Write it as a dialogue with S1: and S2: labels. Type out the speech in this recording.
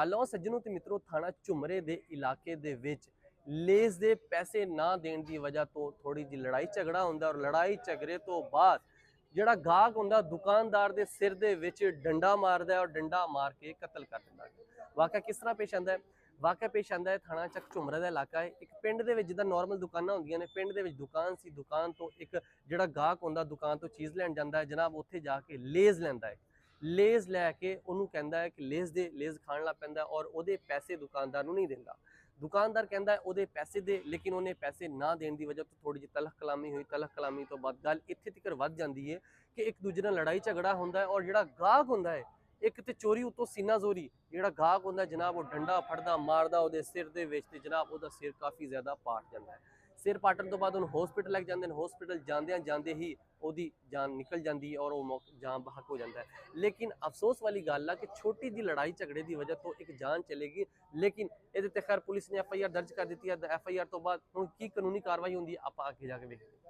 S1: ਲਓ ਸੱਜਣੋ ਤੇ ਮਿੱਤਰੋ, ਥਾਣਾ ਝੁਮਰੇ ਦੇ ਇਲਾਕੇ ਦੇ ਵਿੱਚ ਲੇਜ਼ ਦੇ ਪੈਸੇ ਨਾ ਦੇਣ ਦੀ ਵਜ੍ਹਾ ਤੋਂ ਥੋੜੀ ਜਿਹੀ ਲੜਾਈ ਝਗੜਾ ਹੁੰਦਾ ਔਰ ਲੜਾਈ ਝਗੜੇ ਤੋਂ ਬਾਅਦ ਜਿਹੜਾ ਗਾਹਕ ਹੁੰਦਾ ਦੁਕਾਨਦਾਰ ਦੇ ਸਿਰ ਦੇ ਵਿੱਚ ਡੰਡਾ ਮਾਰਦਾ ਔਰ ਡੰਡਾ ਮਾਰ ਕੇ ਕਤਲ ਕਰ ਦਿੰਦਾ ਹੈ। ਵਾਕਿਆ ਕਿਸ ਤਰ੍ਹਾਂ ਪੇਸ਼ ਆਂਦਾ ਹੈ? ਵਾਕਿਆ ਪੇਸ਼ ਆਂਦਾ ਹੈ ਥਾਣਾ ਚੱਕ ਝੁਮਰੇ ਦਾ ਇਲਾਕਾ ਹੈ। ਇੱਕ ਪਿੰਡ ਦੇ ਵਿੱਚ ਜਿੱਦਾਂ ਨਾਰਮਲ ਦੁਕਾਨਾਂ ਹੁੰਦੀਆਂ ਨੇ, ਪਿੰਡ ਦੇ ਵਿੱਚ ਦੁਕਾਨ ਸੀ, ਦੁਕਾਨ ਤੋਂ ਇੱਕ ਜਿਹੜਾ ਗਾਹਕ ਹੁੰਦਾ ਦੁਕਾਨ ਤੋਂ ਚੀਜ਼ ਲੈਣ ਜਾਂਦਾ ਹੈ ਜਨਾਬ, ਉੱਥੇ ਜਾ ਕੇ ਲੇਜ਼ ਲੈਂਦਾ ਹੈ। ਲੇਜ਼ ਲੈ ਕੇ ਉਹਨੂੰ ਕਹਿੰਦਾ ਹੈ ਕਿ ਲੇਜ਼ ਖਾਣ ਲੱਗ ਪੈਂਦਾ ਔਰ ਉਹਦੇ ਪੈਸੇ ਦੁਕਾਨਦਾਰ ਨੂੰ ਨਹੀਂ ਦਿੰਦਾ। ਦੁਕਾਨਦਾਰ ਕਹਿੰਦਾ ਹੈ ਉਹਦੇ ਪੈਸੇ ਦੇ, ਲੇਕਿਨ ਉਹਨੇ ਪੈਸੇ ਨਾ ਦੇਣ ਦੀ ਵਜ੍ਹਾ ਤੋਂ ਥੋੜੀ ਜਿਹੀ ਤਲਖ ਕਲਾਮੀ ਹੋਈ। ਤਲਖ ਕਲਾਮੀ ਤੋਂ ਬਾਅਦ ਗੱਲ ਇੱਥੇ ਤੱਕ ਵੱਧ ਜਾਂਦੀ ਹੈ ਕਿ ਇੱਕ ਦੂਜੇ ਨਾਲ ਲੜਾਈ ਝਗੜਾ ਹੁੰਦਾ ਹੈ ਔਰ ਜਿਹੜਾ ਗਾਹਕ ਹੁੰਦਾ ਹੈ, ਇੱਕ ਤੇ ਚੋਰੀ ਉਤੋਂ ਸੀਨਾ ਜ਼ੋਰੀ, ਜਿਹੜਾ ਗਾਹਕ ਹੁੰਦਾ ਜਨਾਬ ਉਹ ਡੰਡਾ ਫੜਦਾ ਮਾਰਦਾ ਉਹਦੇ ਸਿਰ ਦੇ ਵਿੱਚ ਤੇ ਜਨਾਬ ਉਹਦਾ ਸਿਰ ਕਾਫੀ ਜ਼ਿਆਦਾ ਪਾਟ ਜਾਂਦਾ ਹੈ। ਸਿਰ ਪਾਟਣ ਤੋਂ ਬਾਅਦ ਉਹਨੂੰ ਹਸਪੀਟਲ ਲੈ ਕੇ ਜਾਂਦੇ ਨੇ। ਹਸਪੀਟਲ ਜਾਂਦਿਆਂ ਜਾਂਦੇ ਹੀ ਉਹਦੀ ਜਾਨ ਨਿਕਲ ਜਾਂਦੀ ਹੈ ਔਰ ਉਹ ਜਾਨ ਬਹਕ ਹੋ ਜਾਂਦਾ ਹੈ। ਲੇਕਿਨ ਅਫਸੋਸ ਵਾਲੀ ਗੱਲ ਆ ਕਿ ਛੋਟੀ ਜਿਹੀ ਲੜਾਈ ਝਗੜੇ ਦੀ ਵਜ੍ਹਾ ਤੋਂ ਇੱਕ ਜਾਨ ਚਲੇਗੀ। ਲੇਕਿਨ ਇਹਦੇ ਤੇ ਖੈਰ ਪੁਲਿਸ ਨੇ FIR ਦਰਜ ਕਰ ਦਿੱਤੀ ਹੈ। FIR ਤੋਂ ਬਾਅਦ ਹੁਣ ਕੀ ਕਾਨੂੰਨੀ ਕਾਰਵਾਈ ਹੁੰਦੀ ਹੈ ਆਪਾਂ ਅੱਗੇ ਜਾ ਕੇ ਵੇਖਦੇ ਹਾਂ।